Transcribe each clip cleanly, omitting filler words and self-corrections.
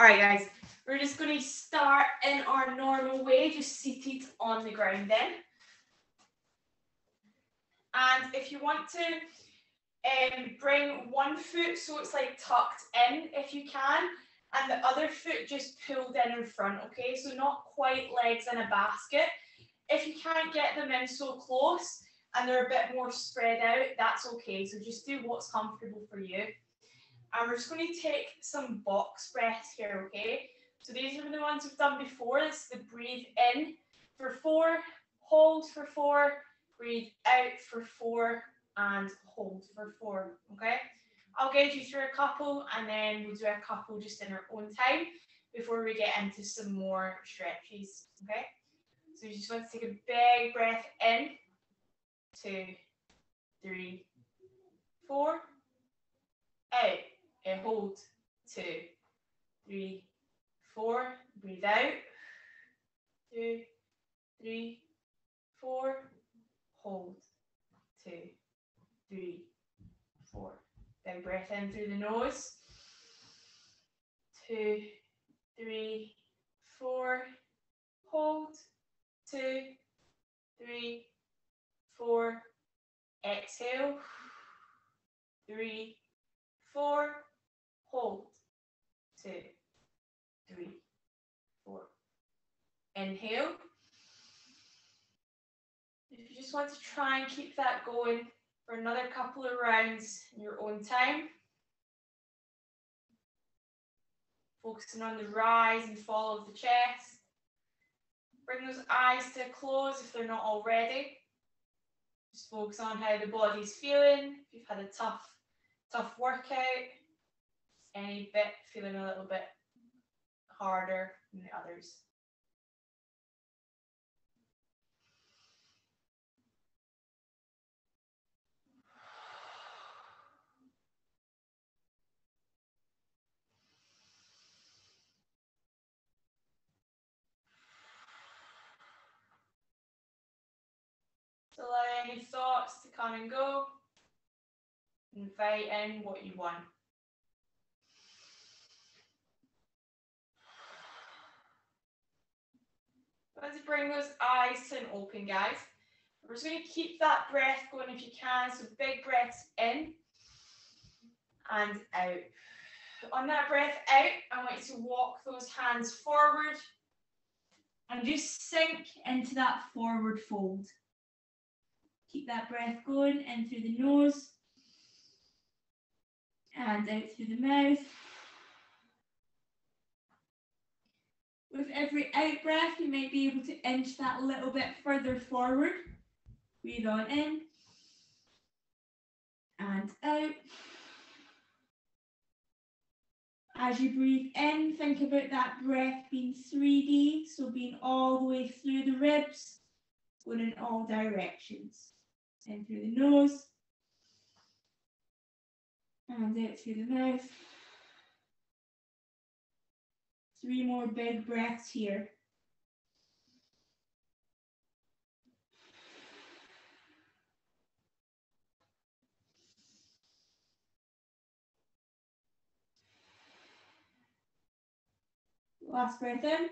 All right, guys, we're just going to start in our normal way, just seated on the ground then. And if you want to bring one foot so it's like tucked in if you can, and the other foot just pulled in front, okay? So not quite legs in a basket. If you can't get them in so close and they're a bit more spread out, that's okay. So just do what's comfortable for you. And we're just going to take some box breaths here, okay? So these are the ones we've done before. This is the breathe in for 4, hold for 4, breathe out for 4, and hold for 4, okay? I'll guide you through a couple and then we'll do a couple just in our own time before we get into some more stretches, okay? So you just want to take a big breath in, 2, 3, 4, out, and hold, 2, 3, 4, breathe out, 2, 3, 4, hold, 2, 3, 4. Big breath in through the nose, 2, 3, 4, hold, 2, 3, 4, exhale, 3, 4, hold, 2, 3, 4. Inhale. If you just want to try and keep that going for another couple of rounds in your own time. Focusing on the rise and fall of the chest. Bring those eyes to a close if they're not already. Just focus on how the body's feeling. If you've had a tough workout, any bit feeling a little bit harder than the others. So allow any thoughts to come and go. Invite in what you want. Let's bring those eyes to an open, guys. We're just going to keep that breath going if you can. So big breaths in and out. On that breath out, I want you to walk those hands forward and just sink into that forward fold. Keep that breath going in through the nose and out through the mouth. With every out breath, you might be able to inch that little bit further forward. Breathe on in and out. As you breathe in, think about that breath being 3D, so being all the way through the ribs, going in all directions. In through the nose and out through the mouth. 3 more big breaths here. Last breath in.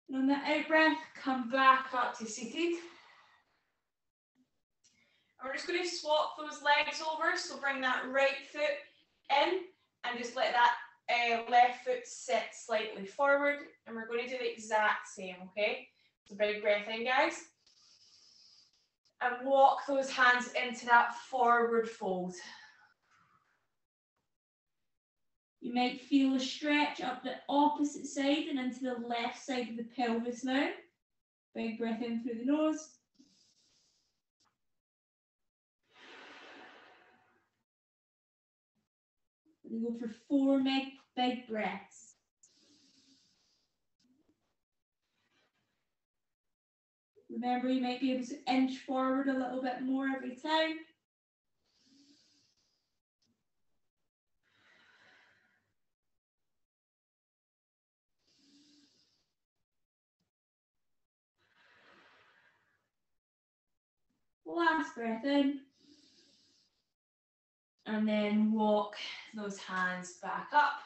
And on that out breath, come back up to seated. And we're just going to swap those legs over. So bring that right foot in and just let that left foot sit slightly forward. And we're going to do the exact same, okay? So big breath in, guys. And walk those hands into that forward fold. You might feel a stretch up the opposite side and into the left side of the pelvis now. Big breath in through the nose. We go for 4 big breaths. Remember, you might be able to inch forward a little bit more every time. Last breath in. And then walk those hands back up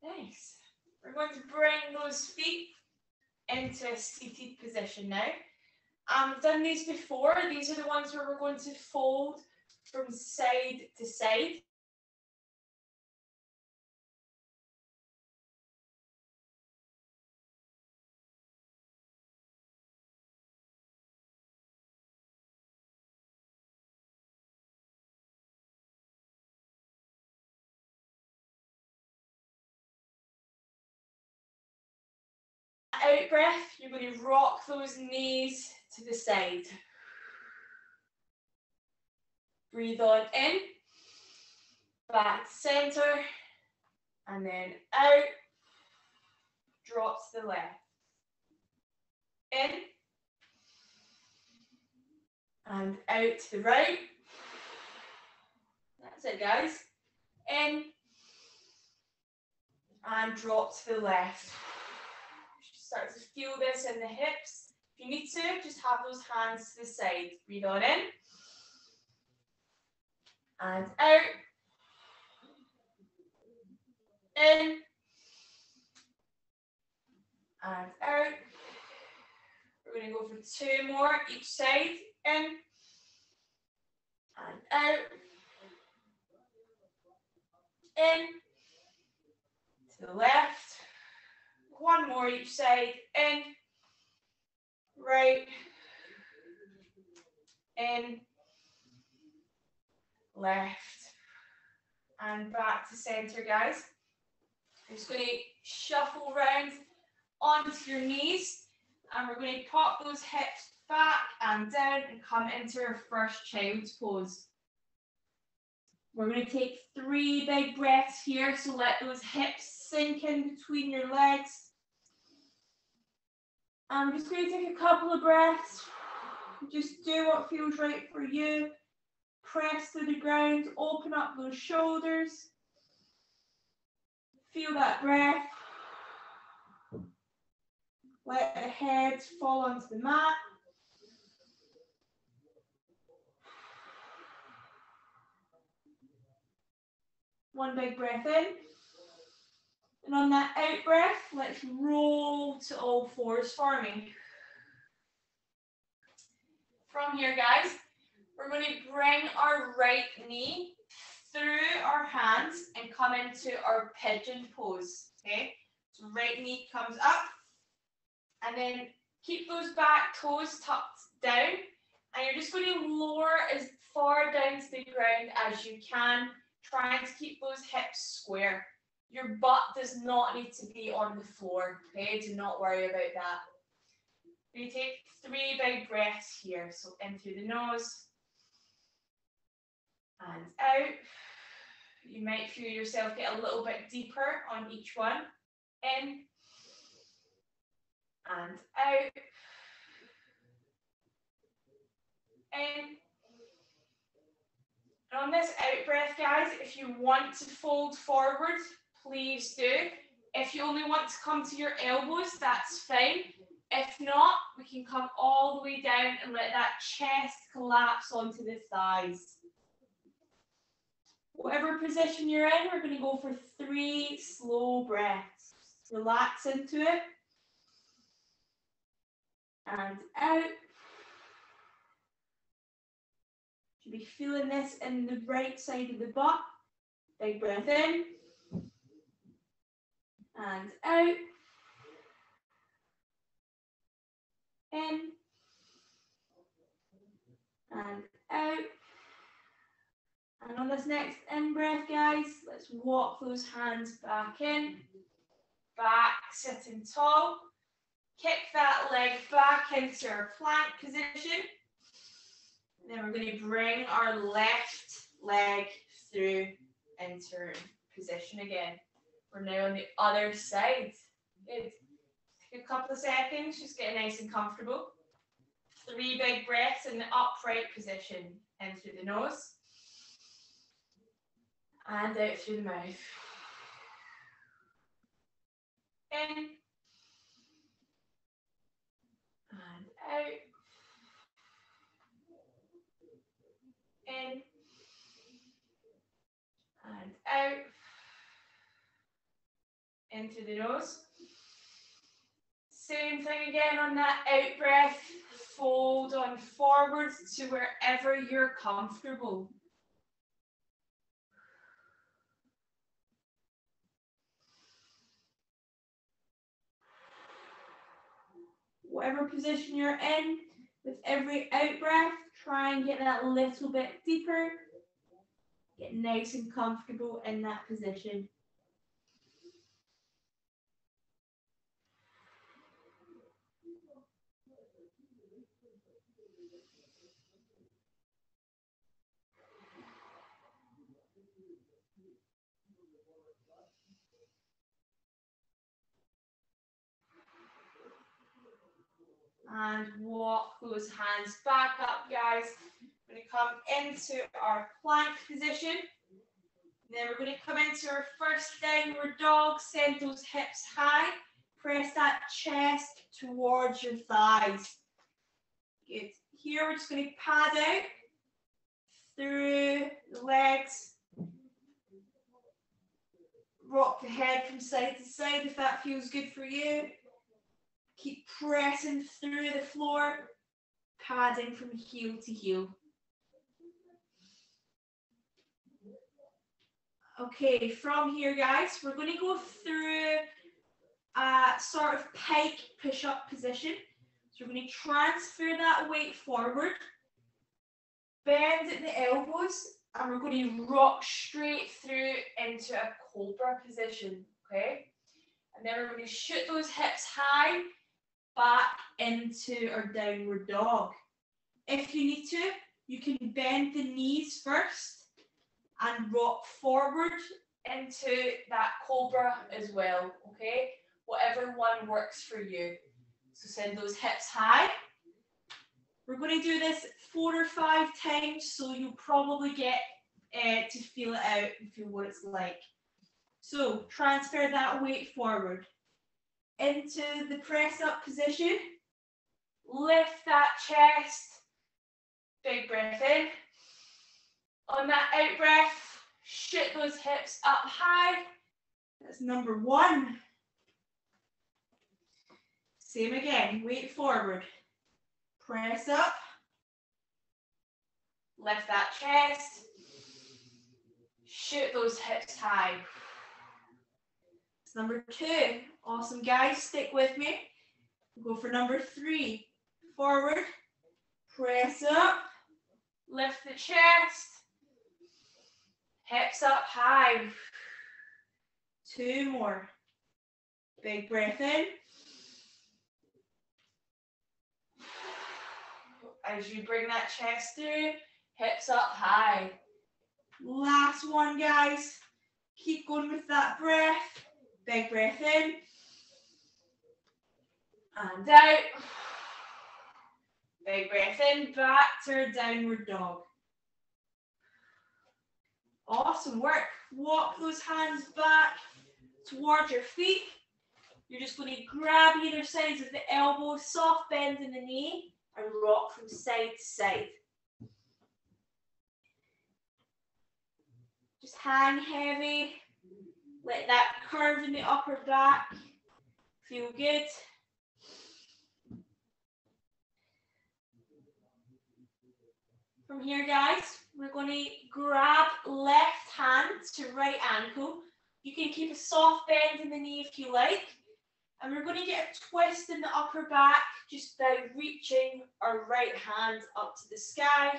Nice. We're going to bring those feet into a seated position now. We've done these before. These are the ones where we're going to fold from side to side. Out breath, you're going to rock those knees to the side. Breathe on in, back to center, and then out, drop to the left. In, and out to the right. That's it, guys. In, and drop to the left. Start to feel this in the hips. If you need to, just have those hands to the side. Breathe on in, and out. In, and out. We're going to go for 2 more each side. In, and out. In, to the left. 1 more each side. In, right, in, left, and back to center, guys. I'm just going to shuffle round onto your knees, and we're going to pop those hips back and down and come into our first child's pose. We're going to take 3 big breaths here, so let those hips sink in between your legs. And I'm just going to take a couple of breaths. Just do what feels right for you. Press to the ground, open up those shoulders. Feel that breath. Let the head fall onto the mat. One big breath in. And on that out breath, let's roll to all fours for me. From here, guys, we're going to bring our right knee through our hands and come into our pigeon pose, okay? So right knee comes up, and then keep those back toes tucked down, and you're just going to lower as far down to the ground as you can, trying to keep those hips square. Your butt does not need to be on the floor, okay? Do not worry about that. You take 3 big breaths here. So in through the nose and out. You might feel yourself get a little bit deeper on each one. In and out. In. And on this out breath, guys, if you want to fold forward, please do. If you only want to come to your elbows, that's fine. If not, we can come all the way down and let that chest collapse onto the thighs. Whatever position you're in, we're going to go for 3 slow breaths. Relax into it. And out. Should be feeling this in the right side of the butt. Big breath in. And out. In. And out. And on this next in breath, guys, let's walk those hands back in. Back, sitting tall. Kick that leg back into our plank position. And then we're going to bring our left leg through into position again. We're now on the other side. Good. Take a couple of seconds, just get nice and comfortable. 3 big breaths in the upright position. In through the nose. And out through the mouth. In. And out. In. And out. in through the nose. Same thing again on that out breath. Fold on forward to wherever you're comfortable. Whatever position you're in, with every out breath, try and get that little bit deeper. Get nice and comfortable in that position. And walk those hands back up, guys. We're going to come into our plank position. Then we're going to come into our first downward dog. Send those hips high. Press that chest towards your thighs. Good. Here we're just going to pad out through the legs. Rock the head from side to side if that feels good for you. Keep pressing through the floor, padding from heel to heel. Okay, from here, guys, we're going to go through a sort of pike push-up position. So we're going to transfer that weight forward, bend at the elbows, and we're going to rock straight through into a cobra position, okay? And then we're going to shoot those hips high, back into our downward dog. If you need to, you can bend the knees first and rock forward into that cobra as well, okay? Whatever one works for you. So send those hips high. We're going to do this 4 or 5 times, so you'll probably get to feel it out and feel what it's like. So transfer that weight forward into the press up position. Lift that chest. Big breath in. On that out breath, shoot those hips up high. That's number 1. Same again, weight forward. Press up. Lift that chest. Shoot those hips high. It's number 2. Awesome, guys. Stick with me. We'll go for number 3. Forward. Press up. Lift the chest. Hips up high. 2 more. Big breath in. As you bring that chest through, hips up high. Last one, guys. Keep going with that breath. Big breath in. And out. Big breath in, back to our downward dog. Awesome work. Walk those hands back towards your feet. You're just going to grab either sides of the elbow, soft bend in the knee, and rock from side to side. Just hang heavy. Let that curve in the upper back feel good. From here, guys, we're going to grab left hand to right ankle. You can keep a soft bend in the knee if you like. And we're going to get a twist in the upper back just by reaching our right hand up to the sky.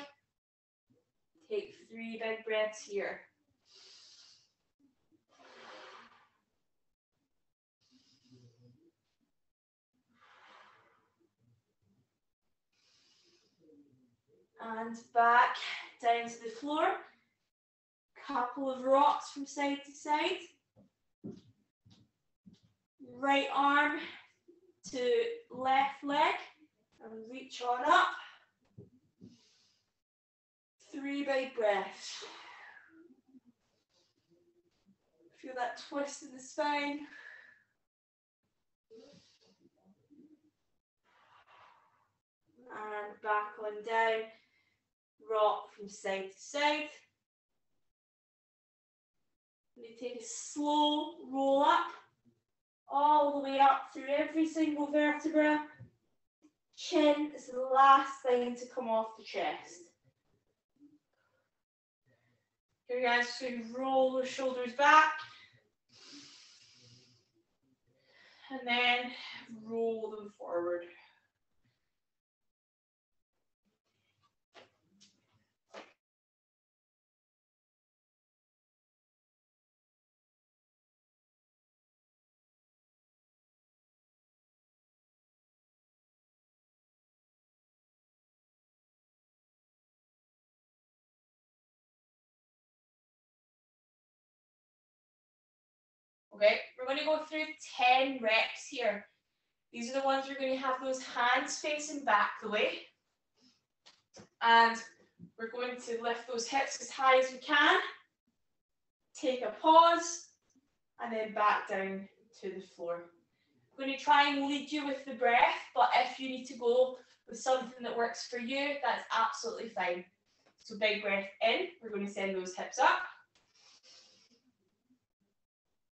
Take 3 big breaths here. And back down to the floor. Couple of rocks from side to side. Right arm to left leg and reach on up. 3 big breaths. Feel that twist in the spine. And back on down. Rock from side to side. You take a slow roll up all the way up through every single vertebra. Chin is the last thing to come off the chest. Here guys, so roll the shoulders back. And then roll them forward. Okay, we're going to go through 10 reps here. These are the ones we're going to have those hands facing back the way. And we're going to lift those hips as high as we can. Take a pause, and then back down to the floor. I'm going to try and lead you with the breath, but if you need to go with something that works for you, that's absolutely fine. So big breath in, we're going to send those hips up.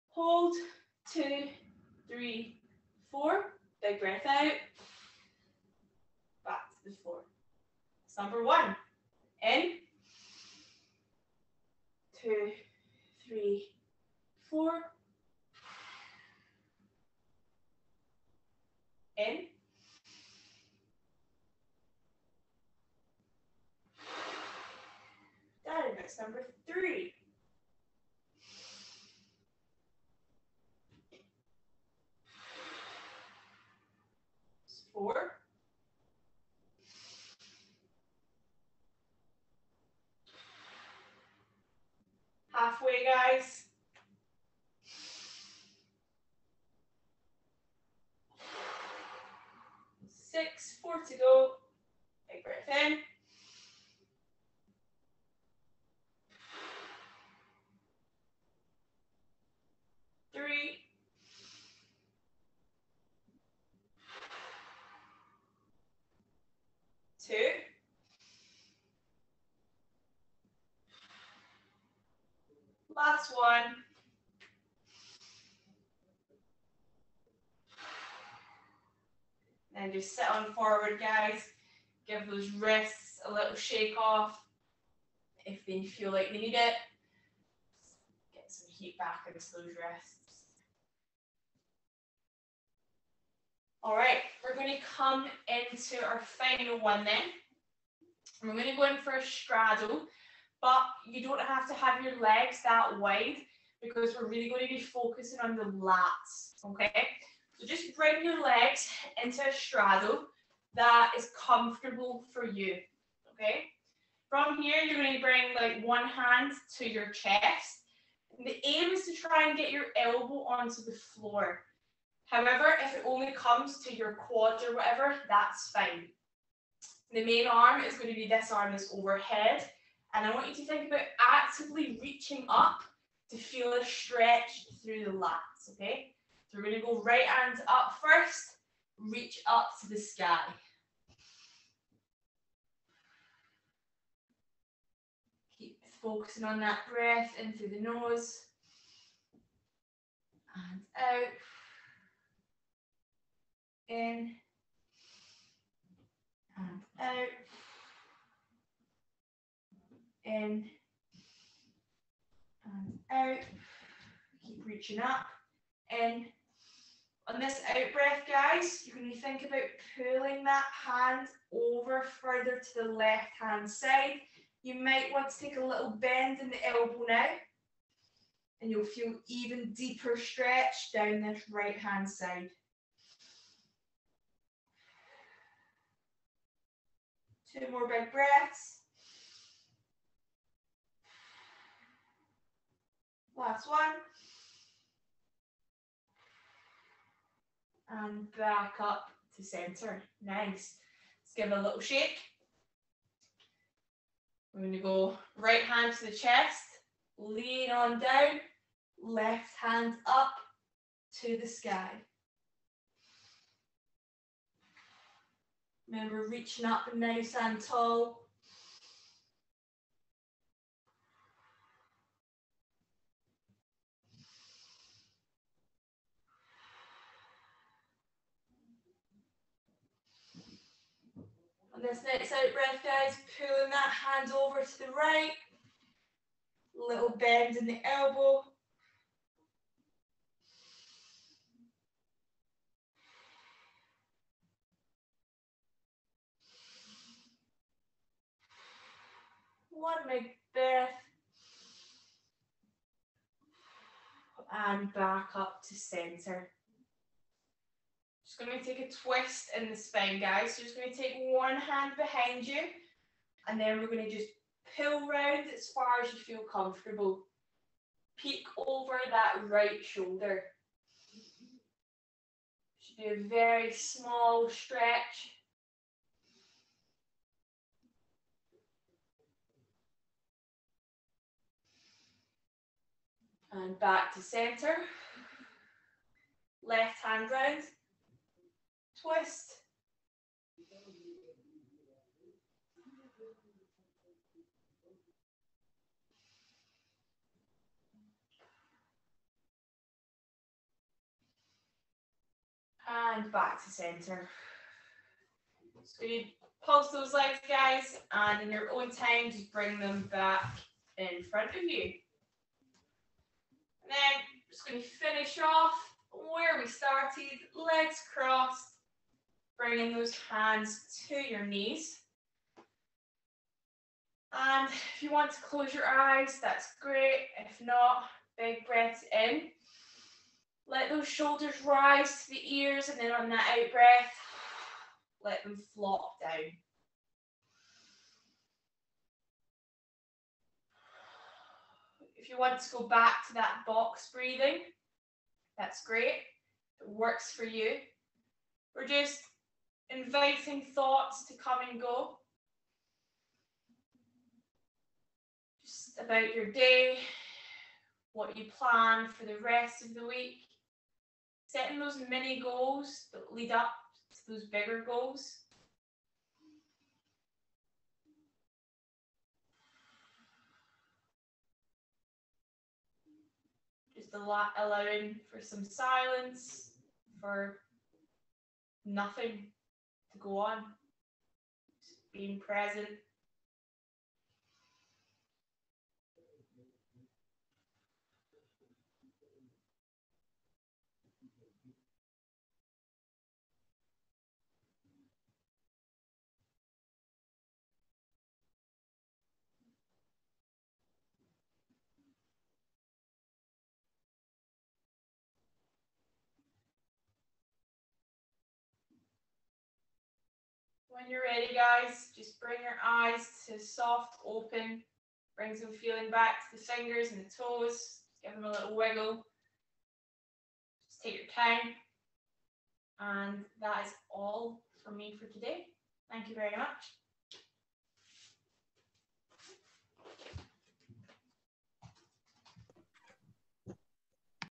Hold, 2, 3, 4. Big breath out. Back to the floor. That's number 1. In. 2, 3, 4. In. Down. That's number 3. 4. Halfway, guys. 6, 4 to go. Big breath in. 3. 2. Last one. And just sit on forward, guys. Give those wrists a little shake off if they feel like they need it. Get some heat back into those wrists. All right, we're going to come into our final one then. We're going to go in for a straddle, but you don't have to have your legs that wide because we're really going to be focusing on the lats, okay? So just bring your legs into a straddle that is comfortable for you, okay? From here, you're going to bring like one hand to your chest. And the aim is to try and get your elbow onto the floor. However, if it only comes to your quads or whatever, that's fine. The main arm is going to be this arm is overhead. And I want you to think about actively reaching up to feel a stretch through the lats, okay? So we're going to go right hand up first, reach up to the sky. Keep focusing on that breath in through the nose and out. In and out. In and out. Keep reaching up. In. On this out breath, guys, you're going to think about pulling that hand over further to the left hand side. You might want to take a little bend in the elbow now, and you'll feel even deeper stretch down this right hand side. 2 more big breaths. Last one. And back up to center. Nice. Let's give it a little shake. We're going to go right hand to the chest, lean on down, left hand up to the sky. Remember, reaching up nice and tall. On this next out breath, guys, pulling that hand over to the right. Little bend in the elbow. One big breath. And back up to center. Just going to take a twist in the spine, guys. So just going to take one hand behind you, and then we're going to just pull round as far as you feel comfortable. Peek over that right shoulder. Should be a very small stretch. And back to center. Left hand round. Twist. And back to center. So you pulse those legs, guys, and in your own time, just bring them back in front of you. And then just going to finish off where we started, legs crossed, bringing those hands to your knees. And if you want to close your eyes, that's great. If not, big breaths in. Let those shoulders rise to the ears, and then on that out breath, let them flop down. If you want to go back to that box breathing, that's great. It works for you. We're just inviting thoughts to come and go. Just about your day, what you plan for the rest of the week. Setting those mini goals that lead up to those bigger goals. Just allowing for some silence, for nothing to go on. Just being present. When you're ready, guys, just bring your eyes to soft open. Bring some feeling back to the fingers and the toes. Give them a little wiggle. Just take your time. And that is all from me for today. Thank you very much.